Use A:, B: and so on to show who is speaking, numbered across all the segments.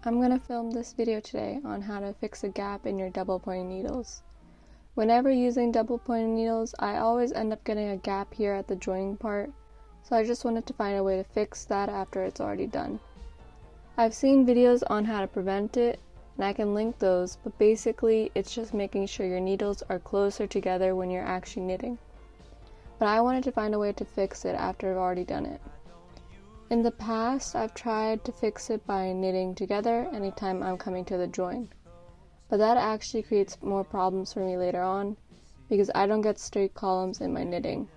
A: I'm going to film this video today on how to fix a gap in your double pointing needles. Whenever using double pointing needles, I always end up getting a gap here at the joining part, so I just wanted to find a way to fix that after it's already done. I've seen videos on how to prevent it, and I can link those, but basically it's just making sure your needles are closer together when you're actually knitting. But I wanted to find a way to fix it after I've already done it. In the past, I've tried to fix it by knitting together anytime I'm coming to the join, but that actually creates more problems for me later on because I don't get straight columns in my knitting.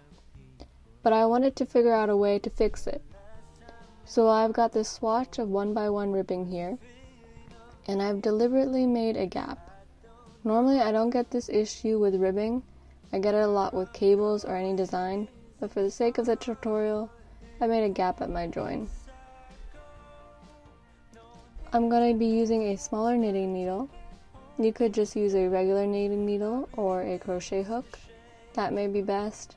A: But I wanted to figure out a way to fix it. So I've got this swatch of 1x1 ribbing here, and I've deliberately made a gap. Normally I don't get this issue with ribbing, I get it a lot with cables or any design, but for the sake of the tutorial, I made a gap at my join. I'm going to be using a smaller knitting needle. You could just use a regular knitting needle or a crochet hook. That may be best.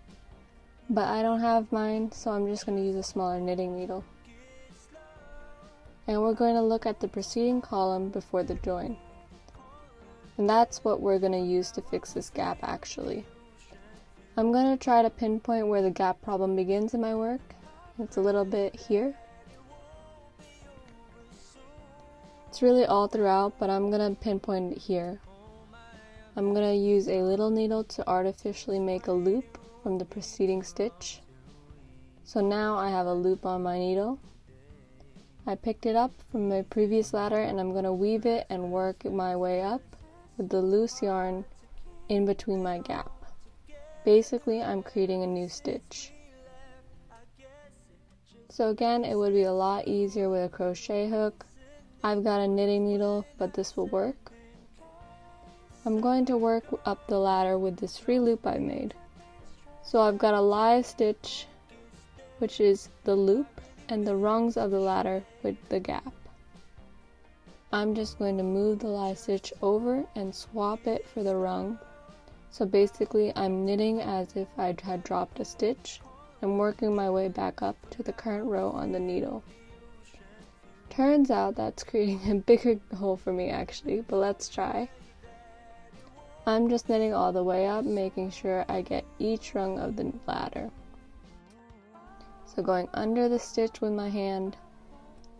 A: But I don't have mine, so I'm just going to use a smaller knitting needle. And we're going to look at the preceding column before the join. And that's what we're going to use to fix this gap actually. I'm going to try to pinpoint where the gap problem begins in my work. It's a little bit here. It's really all throughout, but I'm going to pinpoint it here. I'm going to use a little needle to artificially make a loop from the preceding stitch. So now I have a loop on my needle. I picked it up from my previous ladder and I'm going to weave it and work my way up with the loose yarn in between my gap. Basically, I'm creating a new stitch. So again, it would be a lot easier with a crochet hook. I've got a knitting needle, but this will work. I'm going to work up the ladder with this free loop I made. So I've got a live stitch, which is the loop, and the rungs of the ladder with the gap. I'm just going to move the live stitch over and swap it for the rung. So basically I'm knitting as if I had dropped a stitch and working my way back up to the current row on the needle. Turns out that's creating a bigger hole for me actually, but let's try. I'm just knitting all the way up, making sure I get each rung of the ladder. So going under the stitch with my hand,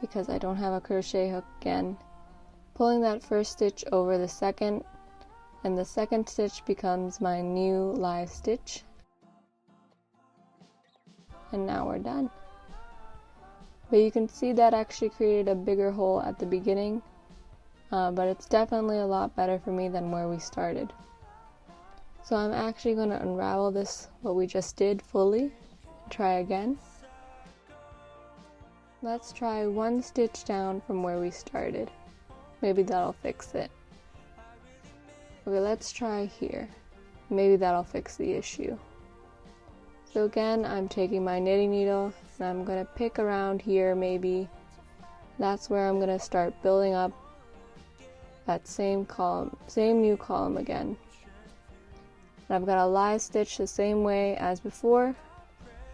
A: because I don't have a crochet hook again, pulling that first stitch over the second, and the second stitch becomes my new live stitch. And now we're done. But you can see that actually created a bigger hole at the beginning, but it's definitely a lot better for me than where we started. So I'm actually going to unravel this, what we just did, fully, and try again. Let's try one stitch down from where we started. Maybe that'll fix it. Okay, let's try here. Maybe that'll fix the issue. So again, I'm taking my knitting needle and I'm going to pick around here maybe. That's where I'm going to start building up that same column, same new column again. And I've got a live stitch the same way as before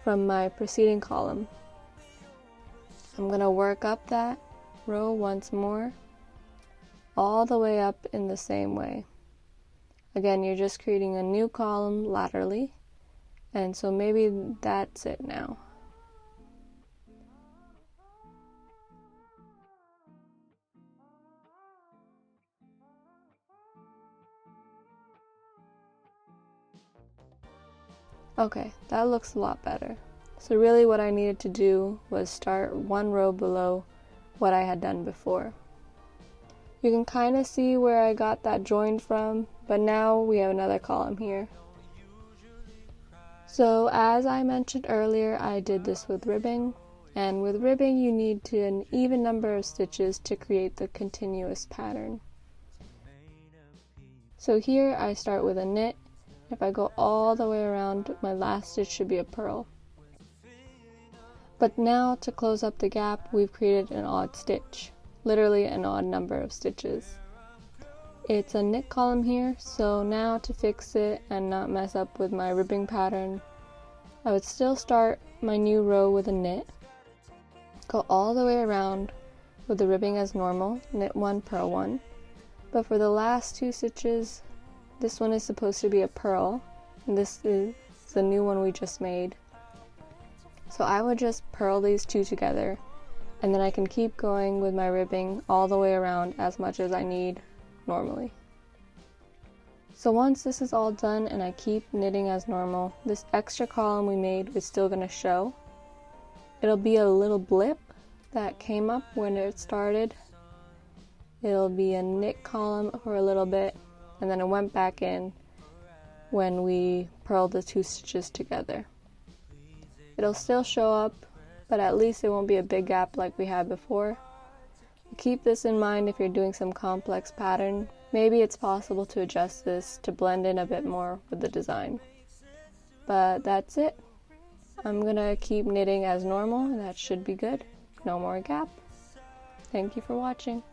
A: from my preceding column. I'm going to work up that row once more, all the way up in the same way. Again, you're just creating a new column laterally. And so maybe that's it now. Okay, that looks a lot better. So really what I needed to do was start one row below what I had done before. You can kind of see where I got that join from, but now we have another column here. So as I mentioned earlier, I did this with ribbing, and with ribbing you need an even number of stitches to create the continuous pattern. So here I start with a knit. If I go all the way around, my last stitch should be a purl. But now to close up the gap, we've created an odd stitch, literally an odd number of stitches. It's a knit column here, so now to fix it and not mess up with my ribbing pattern, I would still start my new row with a knit, go all the way around, with the ribbing as normal, knit 1, purl 1. But for the last 2 stitches, this one is supposed to be a purl, and this is the new one we just made. So I would just purl these 2 together, and then I can keep going with my ribbing all the way around as much as I need normally. So once this is all done and I keep knitting as normal, this extra column we made is still going to show. It'll be a little blip that came up when it started. It'll be a knit column for a little bit, and then it went back in when we purled the 2 stitches together. It'll still show up, but at least it won't be a big gap like we had before. Keep this in mind if you're doing some complex pattern. Maybe it's possible to adjust this to blend in a bit more with the design. But that's it. I'm gonna keep knitting as normal, and that should be good. No more gap. Thank you for watching.